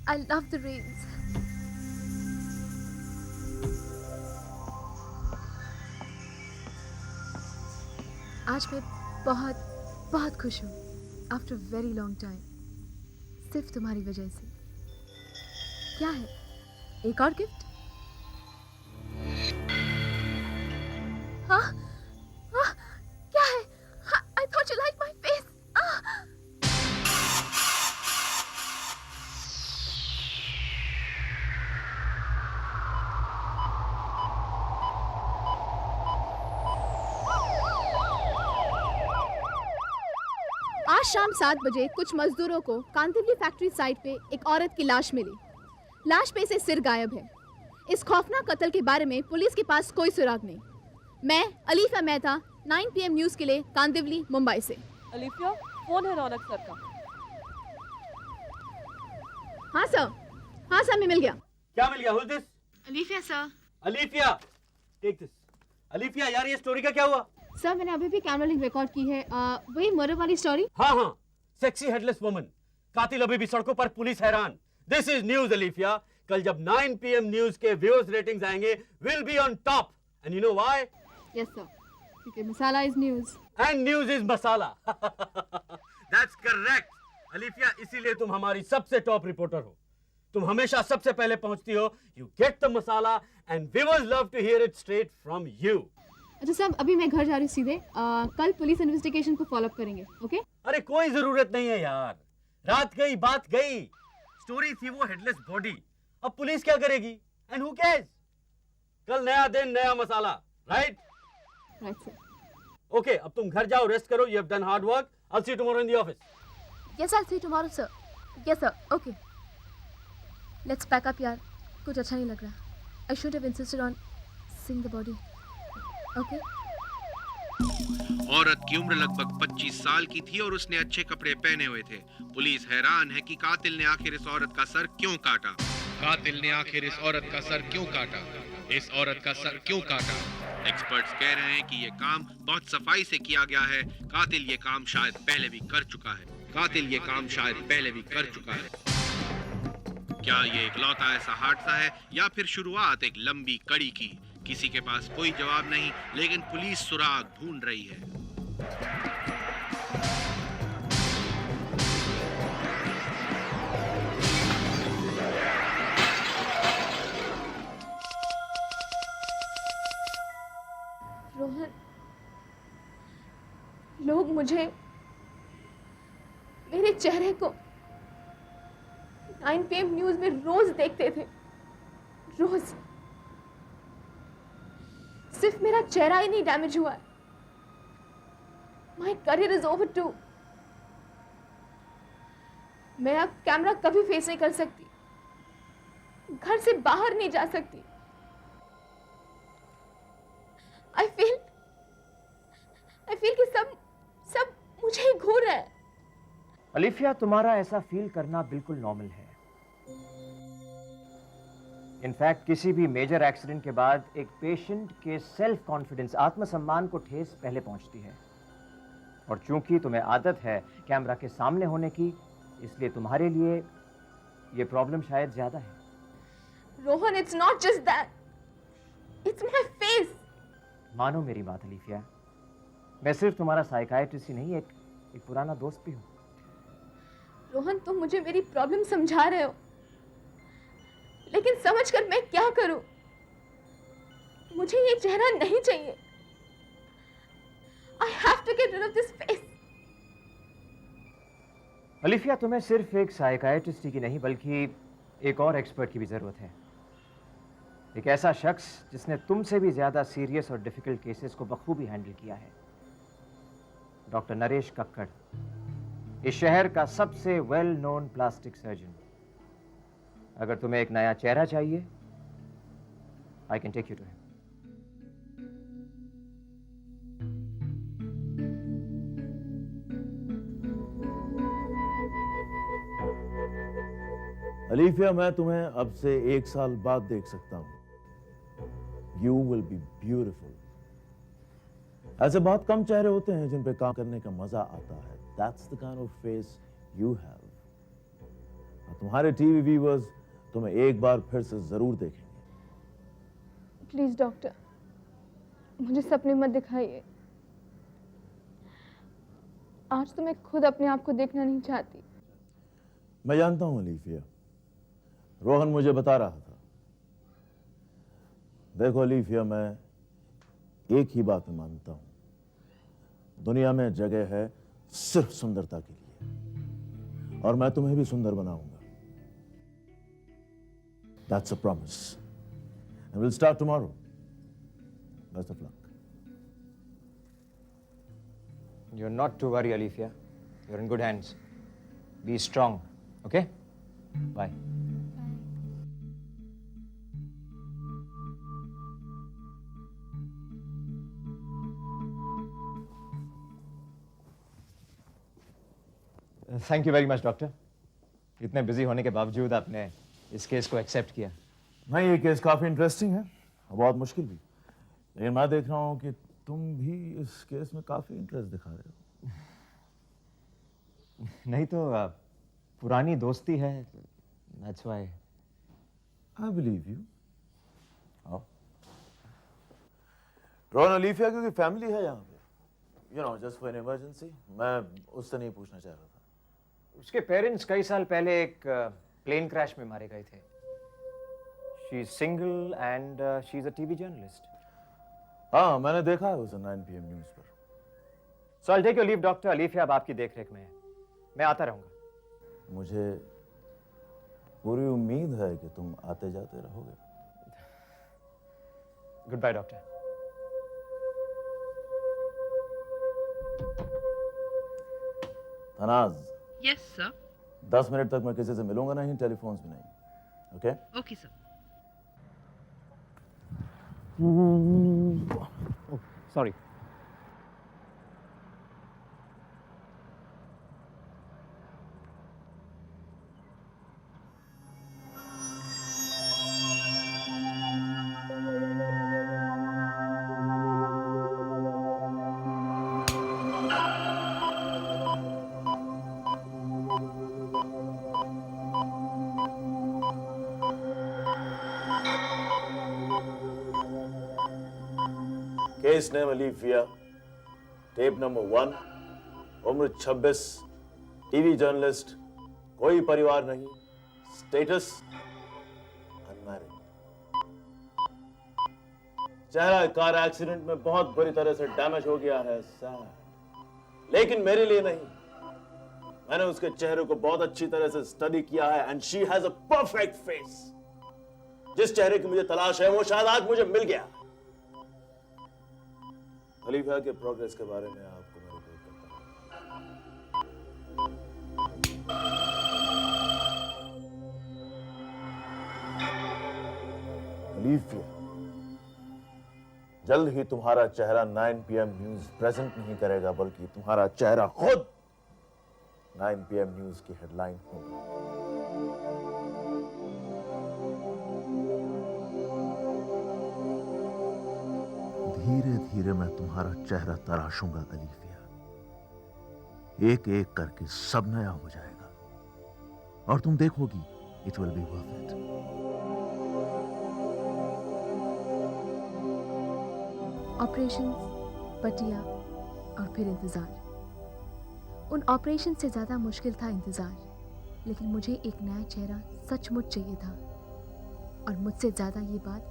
I love the rains. आज मैं बहुत बहुत खुश हूँ आफ्टर वेरी लॉन्ग टाइम, सिर्फ तुम्हारी वजह से। क्या है, एक और गिफ्ट? हाँ हाँ, क्या है? I thought you like my face. आज शाम 7 बजे कुछ मजदूरों को कांतिवली फैक्ट्री साइट पे एक औरत की लाश मिली। लाश पे से सिर गायब है। इस खौफनाक कत्ल के बारे में पुलिस के पास कोई सुराग नहीं। मैं अलीफा मेहता 9 PM न्यूज के लिए कांदिवली, मुंबई से। अलीफिया, फोन है रौनक सर का। हाँ सर, हाँ सर, मैं मिल गया। क्या मिल गया? Who's this? Alifiya sir. Alifiya, take this. Alifiya यार, ये स्टोरी का क्या हुआ? सर मैंने अभी भी कैमरा लिंक रिकॉर्ड की है। वही मर्डर वाली स्टोरी। हाँ हाँ, सेक्सी हेडलेस वुमन, कातिल अभी भी सड़कों पर, पुलिस हैरान। This is news Alifiya. कल जब 9 PM न्यूज के व्यूअर्स रेटिंग्स आएंगे, will be on top. And you know why? Yes sir, क्योंकि masala is news and news is masala. That's correct Alifiya, इसीलिए तुम हमारी सबसे टॉप रिपोर्टर हो। तुम हमेशा सबसे पहले पहुंचती हो। You get the masala and viewers love to hear it straight from you. अच्छा सर, अभी मैं घर जा रही हूँ सीधे। कल पुलिस इन्वेस्टिगेशन को फॉलो अप करेंगे। ओके? अरे कोई जरूरत नहीं है यार, रात गई बात गई। स्टोरी थी वो हेडलेस बॉडी, अब पुलिस क्या करेगी? And who cares? कल नया दिन नया मसाला, राइट? Right sir. ओके, अब तुम घर जाओ, रेस्ट करो। You have done hard work. I will see you tomorrow in the office. Yes, I'll see you tomorrow, sir. Yes, sir. Okay. Let's pack up, यार। कुछ अच्छा नहीं लग रहा। I should have insisted on seeing the body. Okay? औरत की उम्र लगभग 25 साल की थी और उसने अच्छे कपड़े पहने हुए थे। पुलिस हैरान है कि कातिल ने आखिर इस औरत का सर क्यों काटा। कातिल ने आखिर इस औरत का सर क्यों काटा? इस औरत का सर क्यों काटा? एक्सपर्ट्स कह रहे हैं कि ये काम बहुत सफाई से किया गया है। कातिल ये काम शायद पहले भी कर चुका है। कातिल ये काम शायद पहले भी कर चुका है। क्या ये इकलौता ऐसा हादसा है या फिर शुरुआत एक लंबी कड़ी की? किसी के पास कोई जवाब नहीं, लेकिन पुलिस सुराग ढूंढ रही है। रोहन, लोग मुझे, मेरे चेहरे को 9 PM न्यूज में रोज देखते थे। रोज। सिर्फ मेरा चेहरा ही नहीं डैमेज हुआ है, my career is over too. मैं अब कैमरा कभी फेस नहीं कर सकती, घर से बाहर नहीं जा सकती। आई फील कि सब मुझे ही घूर रहा है। अलीफिया, तुम्हारा ऐसा फील करना बिल्कुल नॉर्मल है। इनफैक्ट किसी भी मेजर एक्सीडेंट के बाद एक पेशेंट के सेल्फ कॉन्फिडेंस, आत्मसम्मान को ठेस पहले पहुंचती है। और चूंकि तुम्हें आदत है कैमरा के सामने होने की, इसलिए तुम्हारे लिए ये प्रॉब्लम शायद ज्यादा है। Rohan, it's not just that, it's my face. मानो मेरी बात अलीफिया, मैं सिर्फ तुम्हारा साइकाइट्रिस्ट ही नहीं, एक पुराना दोस्त भी हूँ। रोहन, तुम मुझे मेरी प्रॉब्लम समझा रहे हो, लेकिन समझकर मैं क्या करूं? मुझे ये चेहरा नहीं चाहिए। I have to get rid of this face. Alifiya, तुम्हें सिर्फ एक साइकाइट्रिस्ट की नहीं बल्कि एक और एक्सपर्ट की भी जरूरत है। एक ऐसा शख्स जिसने तुमसे भी ज्यादा सीरियस और डिफिकल्ट केसेस को बखूबी हैंडल किया है। डॉक्टर नरेश कक्कड़, इस शहर का सबसे वेल नोन प्लास्टिक सर्जन। अगर तुम्हें एक नया चेहरा चाहिए, I can take you to him. Alifiya, मैं तुम्हें अब से 1 साल बाद देख सकता हूं। You will be beautiful. ऐसे बहुत कम चेहरे होते हैं जिन पे काम करने का मजा आता है। That's the kind of face you have. और तुम्हारे टीवी व्यूअर्स तुम्हें एक बार फिर से जरूर देखेंगे। प्लीज डॉक्टर, मुझे सपने मत दिखाइए। आज तो मैं खुद अपने आप को देखना नहीं चाहती। मैं जानता हूं अलीफिया, रोहन मुझे बता रहा था। देखो अलीफिया, मैं एक ही बात में मानता हूं, दुनिया में जगह है सिर्फ सुंदरता के लिए, और मैं तुम्हें भी सुंदर बनाऊंगा। That's a promise. And we'll start tomorrow. Best of luck. You're not to worry, Alifia. You're in good hands. Be strong, okay? Bye. Thank you very much, doctor. इतने बिजी होने के बावजूद आपने इस केस को एक्सेप्ट किया। नहीं, ये केस काफी इंटरेस्टिंग है और बहुत मुश्किल भी, लेकिन मैं देख रहा हूं कि तुम भी इस केस में काफी इंटरेस्ट दिखा रहे हो। नहीं तो पुरानी दोस्ती है, that's why. I believe you. आओ। रोहन अलीफिया की फैमिली है यहाँ पे, just for an emergency. मैं उससे नहीं पूछना चाह रहा था। उसके पेरेंट्स कई साल पहले एक प्लेन क्रैश में मारे गए थे। She is single and she is a TV journalist. हाँ, मैंने देखा है उसे 9 PM न्यूज़ पर। So I'll take your leave, doctor. Alifiya अब आपकी देखरेख में है, मैं आता रहूंगा। मुझे पूरी उम्मीद है कि तुम आते जाते रहोगे। Goodbye doctor. Tanaz, yes sir. 10 minute तक मैं किसी से मिलूंगा नहीं, टेलीफोन्स भी नहीं, okay? Okay sir. Sorry. Case name Alifiya, tape number 1, उम्र 26, टीवी जर्नलिस्ट, कोई परिवार नहीं, स्टेटस अनमैरिड। चेहरा कार एक्सीडेंट में बहुत बुरी तरह से डैमेज हो गया है सर, लेकिन मेरे लिए नहीं। मैंने उसके चेहरे को बहुत अच्छी तरह से स्टडी किया है and she has a perfect face. जिस चेहरे की मुझे तलाश है वो शायद आज मुझे मिल गया। अलीफिया के प्रोग्रेस के बारे में आपको मैं रिपोर्ट करता हूं। अलीफिया, जल्द ही तुम्हारा चेहरा 9 PM न्यूज प्रेजेंट नहीं करेगा, बल्कि तुम्हारा चेहरा खुद 9 PM न्यूज की हेडलाइन होगा। धीरे धीरे मैं तुम्हारा चेहरा तराशूंगा अलीफिया, एक एक करके सब नया हो जाएगा और तुम देखोगी it will be worth it. Operation, पटिया और फिर इंतजार। उन ऑपरेशन से ज्यादा मुश्किल था इंतजार, लेकिन मुझे एक नया चेहरा सचमुच चाहिए था, और मुझसे ज्यादा ये बात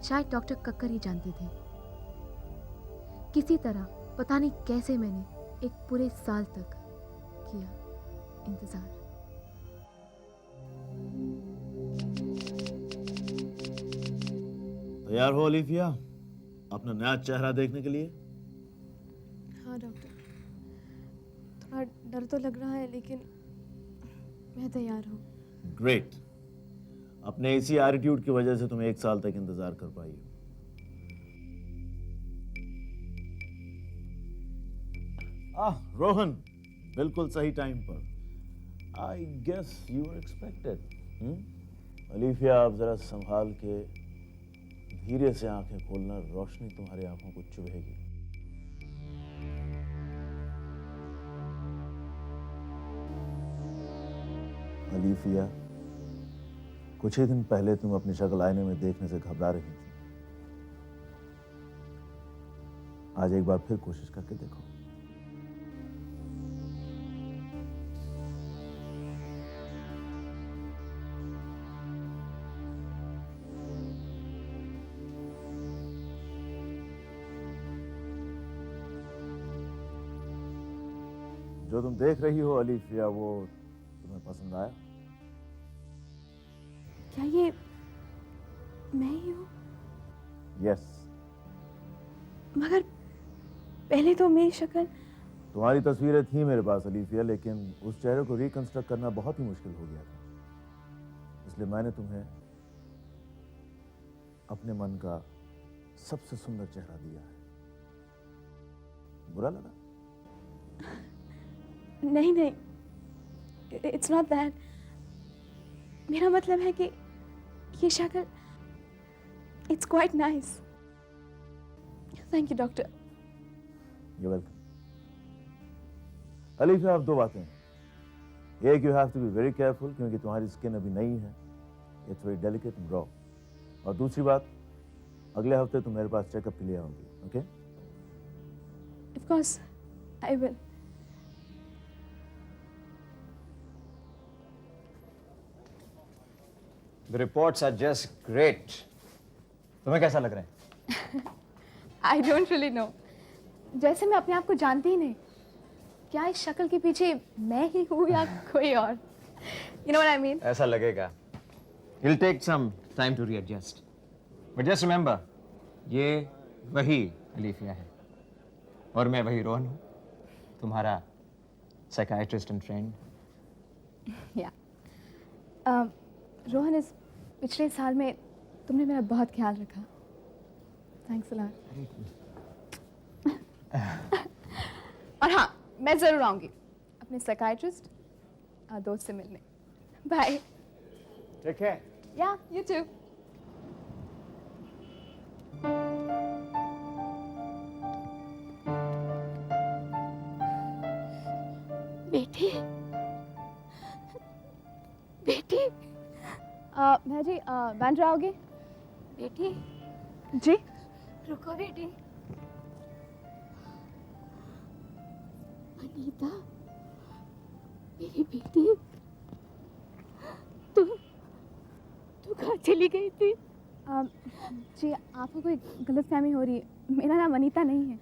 शायद डॉक्टर कक्कर ही जानते थे। किसी तरह, पता नहीं कैसे, मैंने एक पूरे साल तक किया इंतजार। तैयार हो अलीफिया अपना नया चेहरा देखने के लिए? हाँ डॉक्टर, थोड़ा डर तो लग रहा है, लेकिन मैं तैयार हूँ। ग्रेट। अपने इसी एटीट्यूड की वजह से तुम 1 साल तक इंतजार कर पाई हो। रोहन, बिल्कुल सही टाइम पर। I guess you were expected. Alifiya, आप जरा संभाल के धीरे से आंखें खोलना, रोशनी तुम्हारी आंखों को चुभेगी। अलीफिया, कुछ ही दिन पहले तुम अपनी शक्ल आईने में देखने से घबरा रही थी। आज एक बार फिर कोशिश करके देखो। जो तुम देख रही हो अलीफिया, वो तुम्हें पसंद आया? क्या ये मैं ही हूँ? यस। मगर पहले तो मेरी शक्ल। तुम्हारी तस्वीरें थी मेरे पास अलीफिया, लेकिन उस चेहरे को रिकंस्ट्रक्ट करना बहुत ही मुश्किल हो गया था। इसलिए मैंने तुम्हें अपने मन का सबसे सुंदर चेहरा दिया है। बुरा लगा? नहीं नहीं, इट्स नॉट दैट। मेरा मतलब है कि ये शक्ल, it's quite nice. Thank you doctor. You welcome. Alifiya, अब दो बातें हैं। एक, you have to be very careful, क्योंकि तुम्हारी स्किन अभी नई है, it's very delicate and raw. और दूसरी बात, अगले हफ्ते तुम मेरे पास चेकअप के लिए आओगी, okay? Of course I will. The reports are just great. तुम्हें कैसा लग रहा है? I don't really know. जैसे मैं अपने आप को जानती ही नहीं। क्या इस शक्ल के पीछे मैं ही हूँ या कोई और? You know what I mean? ऐसा लगेगा। It'll take some time to readjust. But just remember, ये वही अलीफिया है और मैं वही रोहन हूँ, तुम्हारा साइकियाट्रिस्ट एंड फ्रेंड। या रोहन, इस पिछले साल में तुमने मेरा बहुत ख्याल रखा। Thanks a lot. और हाँ, मैं जरूर आऊंगी अपने साइकियाट्रिस्ट दोस्त से मिलने। Bye. Take care. Yeah you too. बेटी, बेटी, भैया जी, बैंड्रा आओगे? बेटी, जी। रुको बेटी। अनीता, मेरी बेटी, तू कहाँ चली गई थी? जी, आपको कोई गलतफहमी हो रही है। मेरा नाम अनीता नहीं है।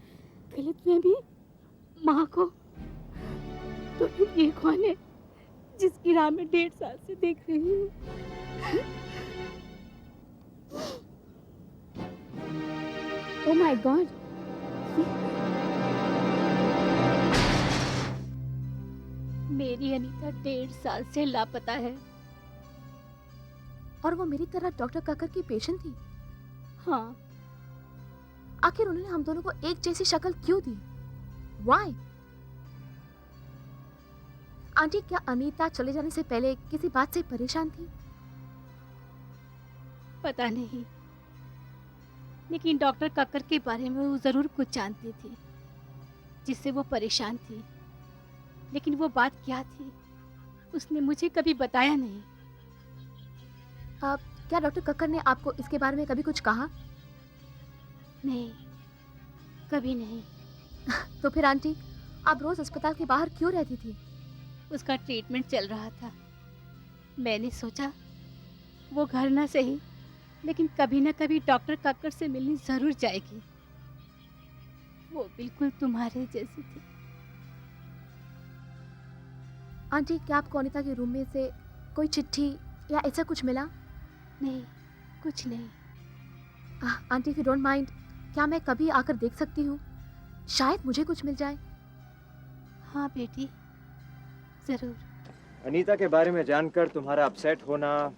गलतफहमी? माँ को? तो फिर ये कौन है जिसकी राह में 1.5 साल से देख रही हूँ? Oh my God. मेरी अनीता 1.5 साल से लापता है। और वो मेरी तरह डॉक्टर कक्कर की पेशेंट थी। हाँ, आखिर उन्होंने हम दोनों को एक जैसी शक्ल क्यों दी? Why? आंटी, क्या अनीता चले जाने से पहले किसी बात से परेशान थी? पता नहीं, लेकिन डॉक्टर कक्कर के बारे में वो जरूर कुछ जानती थी जिससे वो परेशान थी। लेकिन वो बात क्या थी उसने मुझे कभी बताया नहीं। क्या डॉक्टर कक्कर ने आपको इसके बारे में कभी कुछ कहा? नहीं, कभी नहीं। तो फिर आंटी, आप रोज अस्पताल के बाहर क्यों रहती थी? उसका ट्रीटमेंट चल रहा था। मैंने सोचा वो घर ना सही, लेकिन कभी ना कभी डॉक्टर कक्कर से मिलने जरूर जाएगी। वो बिल्कुल तुम्हारे जैसी थी। आंटी, क्या आपको अनीता के रूम में से कोई चिट्ठी या ऐसा कुछ मिला? नहीं, कुछ नहीं। Aunty, if you don't mind, क्या मैं कभी आकर देख सकती हूँ? शायद मुझे कुछ मिल जाए। हाँ बेटी, जरूर। अनीता के बारे में जानकर तुम्हारा अपसेट होना,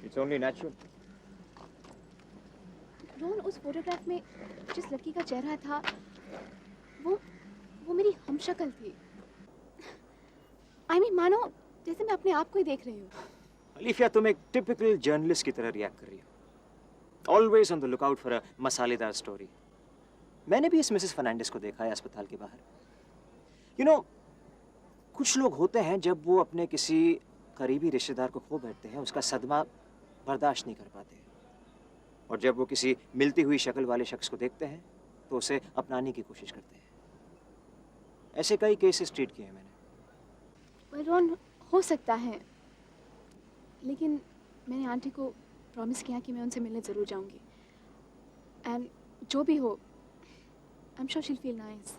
इट्स ओनली नेचुरल। रोहन, उस फोटोग्राफ में जिस लड़की का चेहरा था, वो मेरी हमशक्ल थी। I mean, मानो जैसे मैं अपने आप को ही देख रही हूँ। अलीफिया, तुम एक टिपिकल जर्नलिस्ट की तरह रिएक्ट कर रही हो। Always on the look out for a मसालेदार स्टोरी। मैंने भी इस मिसेस फर्नांडिस को देखा है अस्पताल के बाहर। यू नो, कुछ लोग होते हैं जब वो अपने किसी करीबी रिश्तेदार को खो बैठते हैं उसका सदमा बर्दाश्त नहीं कर पाते, और जब वो किसी मिलती हुई शक्ल वाले शख्स को देखते हैं तो उसे अपनाने की कोशिश करते हैं। ऐसे कई केसेस ट्रीट किए हैं मैंने। रोहन, हो सकता है, लेकिन मैंने आंटी को प्रॉमिस किया कि मैं उनसे मिलने ज़रूर जाऊंगी। एंड जो भी हो, I am sure she will feel nice.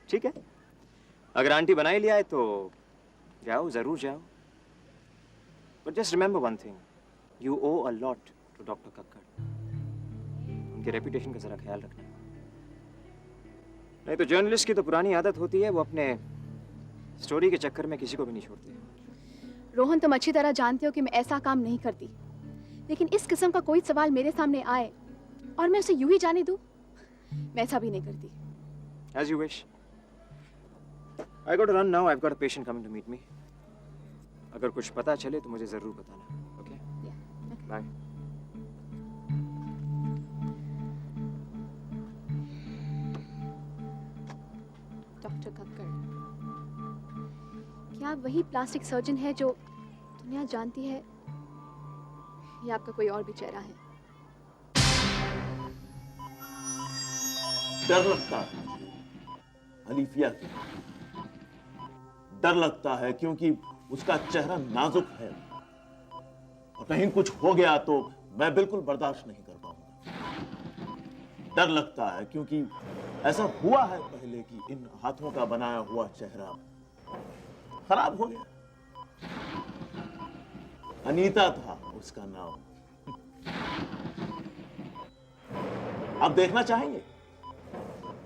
ठीक है, अगर आंटी बना ही लिया है तो जाओ, जरूर जाओ। But just remember one thing, you owe a lot to doctor Kakkar. उनके रेपुटेशन का जरा ख्याल रखना, नहीं तो जर्नलिस्ट की तो पुरानी आदत होती है, वो अपने स्टोरी के चक्कर में किसी को भी नहीं छोड़ते। रोहन, तुम अच्छी तरह जानते हो कि मैं ऐसा काम नहीं करती, लेकिन इस किस्म का कोई सवाल मेरे सामने आए और मैं उसे यूं ही जाने दूं, मैं ऐसा भी नहीं करती। As you wish. I got to run now. I've got a patient coming to meet me. अगर कुछ पता चले तो मुझे जरूर बताना, okay? Yeah. Bye. Doctor Kakkar, क्या आप वही प्लास्टिक सर्जन है जो दुनिया जानती है, या आपका कोई और भी चेहरा है? डर लगता है अलीफिया की, डर लगता है क्योंकि उसका चेहरा नाजुक है, और कहीं कुछ हो गया तो मैं बिल्कुल बर्दाश्त नहीं कर पाऊंगा। डर लगता है क्योंकि ऐसा हुआ है पहले कि इन हाथों का बनाया हुआ चेहरा खराब हो गया। अनीता था उसका नाम। आप देखना चाहेंगे?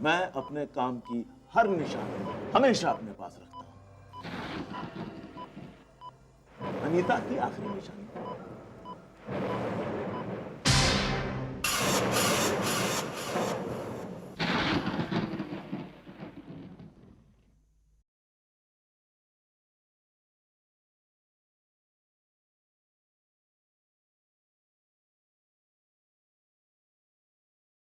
मैं अपने काम की हर निशानी हमेशा अपने पास रखता हूं। अनीता की आखिरी निशानी